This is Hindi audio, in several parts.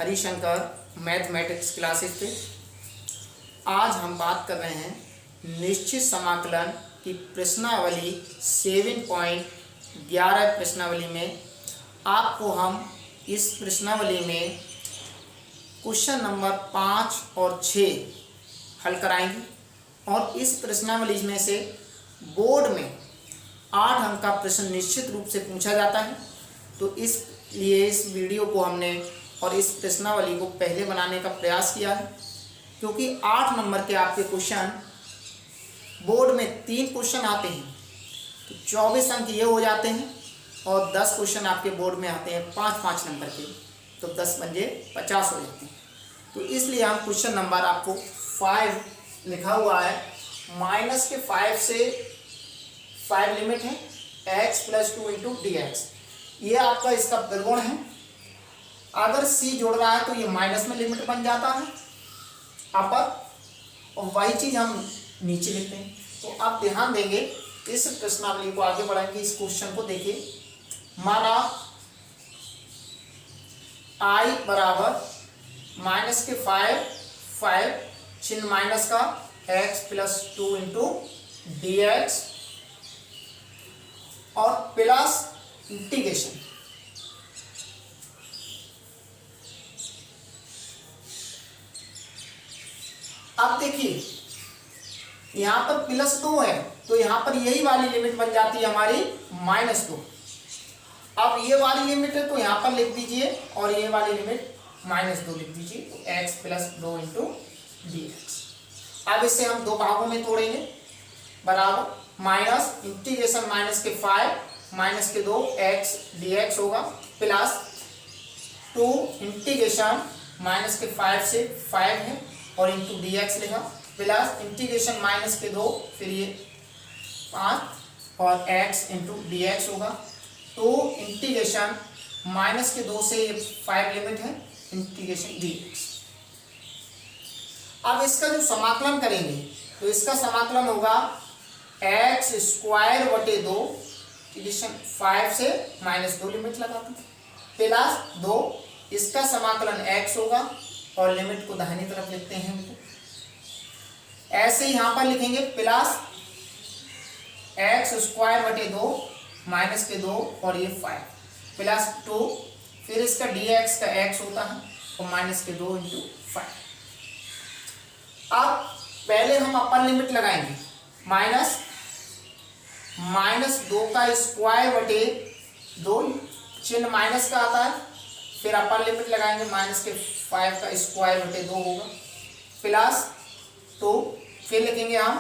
हरिशंकर मैथमेटिक्स क्लासेस पे। आज हम बात कर रहे हैं निश्चित समाकलन की प्रश्नावली 7.11 प्रश्नावली में। आपको हम इस प्रश्नावली में क्वेश्चन नंबर 5 और 6 हल कराएंगे और इस प्रश्नावली में से बोर्ड में 8 अंक का प्रश्न निश्चित रूप से पूछा जाता है। तो इसलिए इस वीडियो को हमने और इस प्रश्नावली को पहले बनाने का प्रयास किया है, क्योंकि 8 नंबर के आपके क्वेश्चन बोर्ड में 3 क्वेश्चन आते हैं तो 24 अंक ये हो जाते हैं और 10 क्वेश्चन आपके बोर्ड में आते हैं 5-5 नंबर के, तो 10 पंजे 50 हो जाते हैं। तो इसलिए हम क्वेश्चन नंबर आपको 5 लिखा हुआ है, माइनस के 5 से 5 लिमिट है x + 2 × dx। ये आपका इसका वर्गमूल है। अगर c जोड़ रहा है तो ये माइनस में लिमिट बन जाता है अपर, और वही चीज हम नीचे लिखते हैं। तो आप ध्यान देंगे, इस प्रश्नावली को आगे बढ़ाएंगे। इस क्वेश्चन को देखिए, माना i बराबर माइनस के 5 चिन्ह माइनस का x + 2 × dx और प्लस इंटीग्रेशन। अब देखिए यहां पर +2 है तो यहां पर यही वाली लिमिट बन जाती है हमारी -2। अब ये वाली लिमिट है तो यहां पर लिख दीजिए और ये वाली लिमिट -2 लिख दीजिए, तो x + 2 × dx। अब इसे हम दो भागों में तोड़ेंगे, बराबर माइनस इंटीग्रेशन माइनस के 5 माइनस के 2 x dx होगा, प्लस 2 इंटीग्रेशन माइनस के 5 से 5 है और इंटू dx लिखा, प्लस इंटीग्रेशन माइनस के 2 फिर ये 5 और x इंटू dx होगा। तो इंटीग्रेशन माइनस के 2 से ये 5 लिमिट है, इंटीग्रेशन dx। अब इसका जो समाकलन करेंगे तो इसका समाकलन होगा x² बटे 2, इंटीग्रेशन 5 से -2 लिमिट लगाते हैं, प्लस 2 इसका समाकलन x होगा और लिमिट को दाहिनी तरफ लिखते हैं। ऐसे ही यहां पर लिखेंगे प्लस x² बटे 2 माइनस के 2 और ये 5 प्लस 2, फिर इसका dx का x होता है और माइनस के 2 × 5। अब पहले हम अपर लिमिट लगाएंगे, -2 का स्क्वायर बटे 2, चिन्ह माइनस का आता है, फिर अपर लिमिट लगाएंगे माइनस के 5 का स्क्वायर बटे 2 होगा, प्लस 2, फिर लिखेंगे हम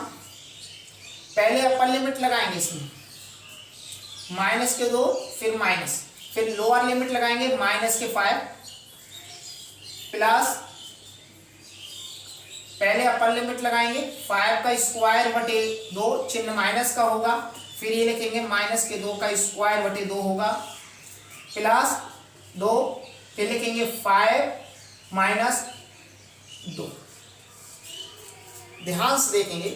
पहले अपर लिमिट लगाएंगे इसमें माइनस के 2 फिर माइनस, फिर लोअर लिमिट लगाएंगे माइनस के 5 प्लस पहले अपर लिमिट लगाएंगे 5 का स्क्वायर बटे 2, चिन्ह माइनस का होगा, फिर ये लिखेंगे माइनस के 2 का स्क्वायर बटे 2 होगा, प्लस 2, फिर लिखेंगे 5 - 2। ध्यान से देखेंगे,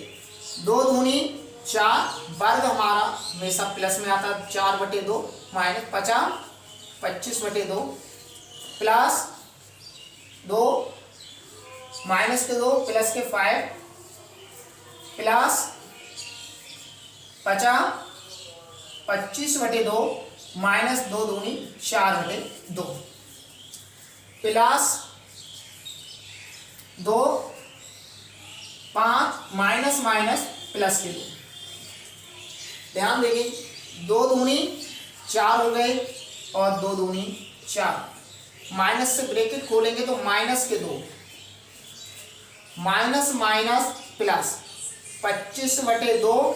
2 दूनी 4, वर्ग हमारा हमेशा प्लस में आता है, 4 बटे 2 माइनस 25 बटे 2 प्लस 2 माइनस के 2 प्लस के 5 प्लस 25 बटे 2 माइनस 2 दूनी 4 बटे 2 प्लस 2 5 माइनस प्लस के 2। ध्यान देंगे, 2 दूनी 4 हो गए और 2 दूनी 4, माइनस से ब्रैकेट खोलेंगे तो माइनस के 2 माइनस प्लस 25 बटे 2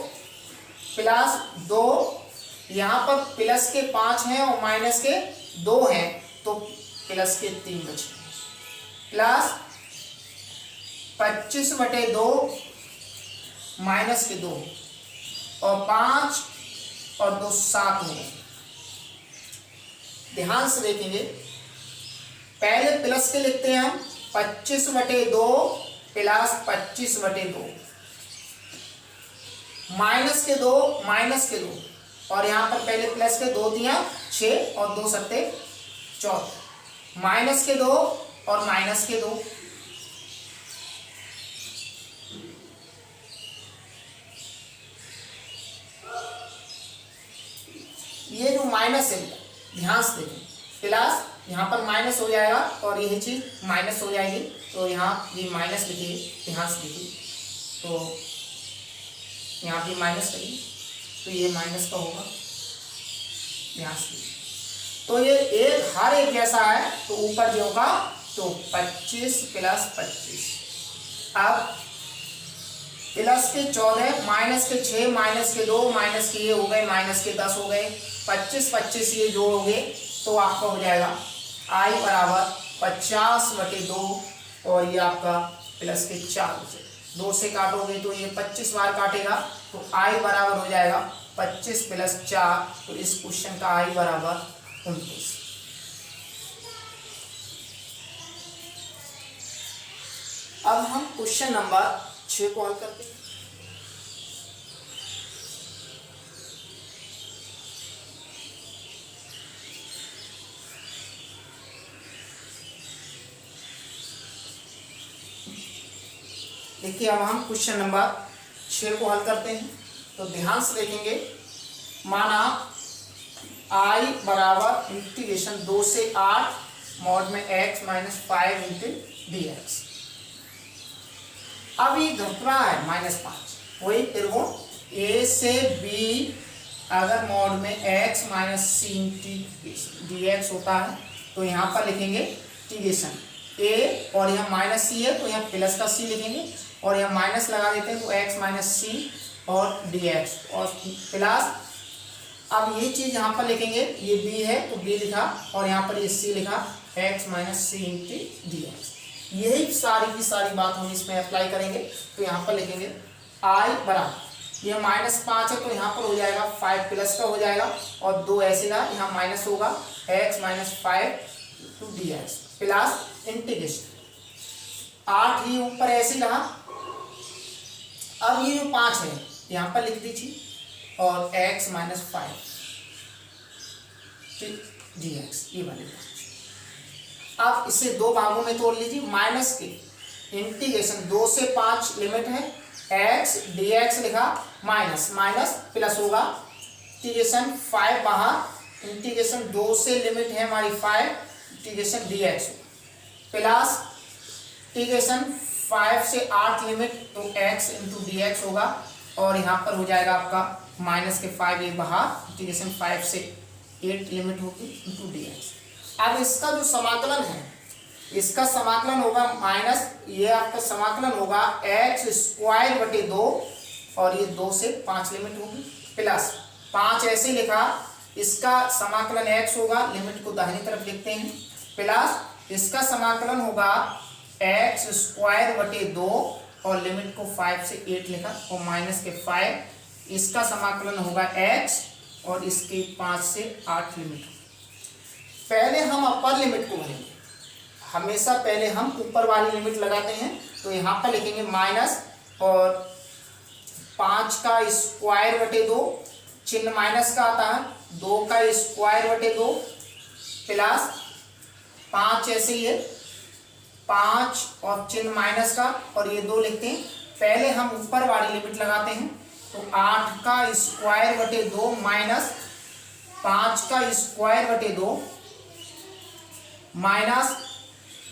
प्लस 2, यहाँ पर प्लस के 5 हैं और माइनस के 2 हैं तो प्लस के 3 बचे, प्लस 25 बटे 2 माइनस के 2 और 5 और 2 7 हो गए। ध्यान से देखेंगे, पहले प्लस के लिखते हैं हम 25 बटे 2 प्लस 25 बटे 2 माइनस के 2 और यहाँ पर पहले प्लस के 2 दिया 6 और 2 सत्ते 14, माइनस के 2 और माइनस के 2। ये जो माइनस है ध्यान से देखें, प्लस यहाँ पर माइनस हो जाएगा और यही चीज माइनस हो जाएगी, तो यहाँ भी माइनस लिखिए, ध्यान से लिखिए, तो यहाँ भी माइनस करिए, तो ये माइनस का होगा, ध्यान से लिखिए। तो ये एक हर एक जैसा है, तो ऊपर जो होगा तो 25 प्लस 25। अब प्लस के 14, माइनस के 6, माइनस के 2, माइनस के ये हो गए, माइनस के 10 हो गए, 25 25 ये जोड़ोगे तो आपका हो जाएगा I बराबर 50/2 और ये आपका प्लस के 4 हो जाएगा। 2 से काटोगे तो ये 25 बार काटेगा, तो I बराबर हो जाएगा 25 प्लस 4, तो इस क्वेश्चन का I बराबर 29। अब हम क्वेश्चन नंबर 6 को हल करते हैं। देखिए अब हम क्वेश्चन नंबर 6 को हल करते हैं, तो ध्यान से देखेंगे। माना I बराबर इंटीग्रेशन 2 से 8 मॉड में x माइनस 5 इंटू dx। अब ये घट रहा है -5, वही त्रिकोण A से B अगर मॉड में x minus c into dx होता है, तो यहाँ पर लिखेंगे इंटीग्रेशन A और यहाँ माइनस c है तो यहाँ प्लस का c लिखेंगे, और यहाँ माइनस लगा देते हैं तो x माइनस c और dx और प्लस। अब ये चीज यहाँ पर लिखेंगे, ये b है तो b लिखा और यहाँ पर ये c लिखा, x minus c into dx। यही सारी की सारी बात हम इसमें अप्लाई करेंगे, तो यहाँ पर लिखेंगे I बराबर ये -5 है तो यहाँ पर हो जाएगा 5 प्लस का हो जाएगा और 2 ऐसे ना यहाँ माइनस होगा x minus 5 to dx plus integration 8 ही ऊपर ऐसे रहा। अब ये जो 5 है यहाँ पर लिख दीजिए और x माइनस 5 dx ये बनेगा। अब इसे 2 भागों में तोड़ लीजिए। माइनस के इंटीग्रेशन 2 से 5 लिमिट है, x dx लिखा, माइनस माइनस प्लस होगा, इंटीग्रेशन 5 बाहर, इंटीग्रेशन 2 से लिमिट है हमारी 5, इंटीग्रेशन dx प्लस इंटीग्रेशन 5 से 8 लिमिट तो x इंटू dx होगा, और यहाँ पर हो जाएगा आपका माइनस के 5 ये बाहर, इंटीग्रेशन 5 से 8 लिमिट होगी इंटू dx। अब इसका जो समाकलन है, इसका समाकलन होगा माइनस, ये आपका समाकलन होगा x² 2 और ये 2 से 5 लिमिट होगी, प्लस 5 ऐसे लिखा, इसका समाकलन x होगा, लिमिट को दाहिनी तरफ लिखते हैं, प्लस इसका समाकलन होगा x² 2 और लिमिट को 5 से 8 लिखा और माइनस के 5, इसका समाकलन होगा x और इसके 5 से 8 लिमिट। पहले हम अपर लिमिट को भरेंगे, हमेशा पहले हम ऊपर वाली लिमिट लगाते हैं, तो यहाँ पर लिखेंगे माइनस और 5 का स्क्वायर बटे 2, चिन्ह माइनस का आता है, 2 का स्क्वायर बटे 2 प्लस 5 ऐसे ही है, 5 और चिन्ह माइनस का और ये 2 लिखते हैं। पहले हम ऊपर वाली लिमिट लगाते हैं, तो 8 का स्क्वायर बटे 2 माइनस 5 का स्क्वायर बटे 2 माइनस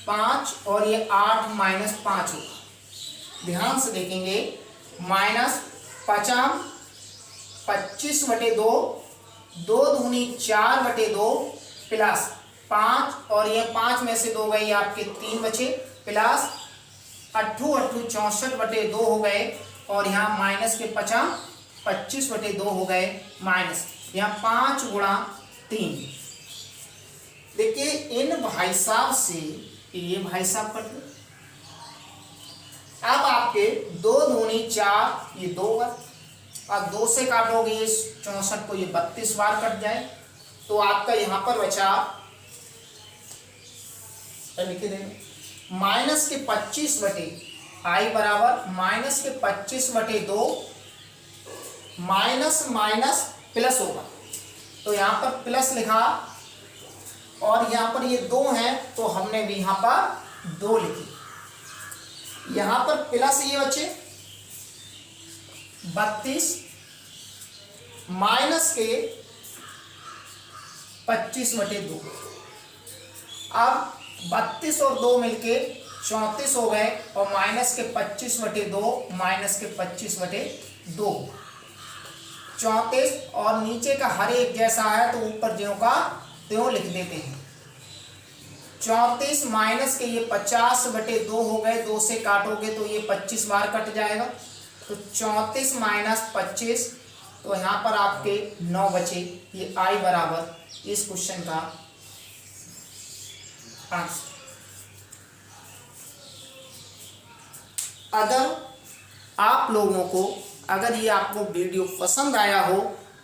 5 और ये 8 माइनस 5 होगा। ध्यान से देखेंगे, माइनस 25 बटे 2, 2 दूनी 4 बटे 2 प्लस 5 और ये 5 में से 2 गई आपके 3 बचे, प्लस 8 64 बटे 2 हो गए और यहाँ माइनस के 25 बटे 2 हो गए माइनस, यहाँ 5 गुणा 3। देखिए इन भाई साहब से ये भाई साहब कट गए। अब आपके 2 दूनी 4 ये 2 बार, अब 2 से काटोगे ये 64 को, ये 32 बार कट जाए, तो आपका यहाँ पर बचा लिख देंगे माइनस के 25 बटे I बराबर माइनस के 25 बटे 2 माइनस माइनस प्लस होगा, तो यहाँ पर प्लस लिखा और यहाँ पर ये 2 हैं तो हमने भी यहाँ पर 2 लिखे। यहाँ पर प्लस ये बच्चे 32 माइनस के 25/2। अब 32 और 2 मिलके 34 हो गए और माइनस के 25/2 माइनस के 25/2 34 और नीचे का हर एक जैसा है तो ऊपर ज्यों का त्यों लिख देते हैं। 34 माइनस के ये 50/2 हो गए, 2 से काटोगे तो ये 25 बार कट जाएगा, तो 34 माइनस 25, तो यहाँ पर आपके 9 बचे। ये आई बराबर इस क्वेश्चन का आंसर। अगर आप लोगों को अगर ये आपको वीडियो पसंद आया हो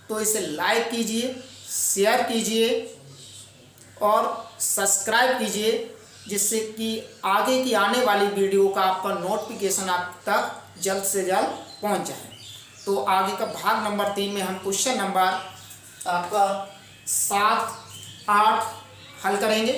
तो इसे लाइक कीजिए, शेयर कीजिए और सब्सक्राइब कीजिए, जिससे कि आगे की आने वाली वीडियो का आपका नोटिफिकेशन आप तक जल्द से जल्द पहुंच जाए। तो आगे का भाग नंबर 3 में हम क्वेश्चन नंबर आपका 7, 8 हल करेंगे।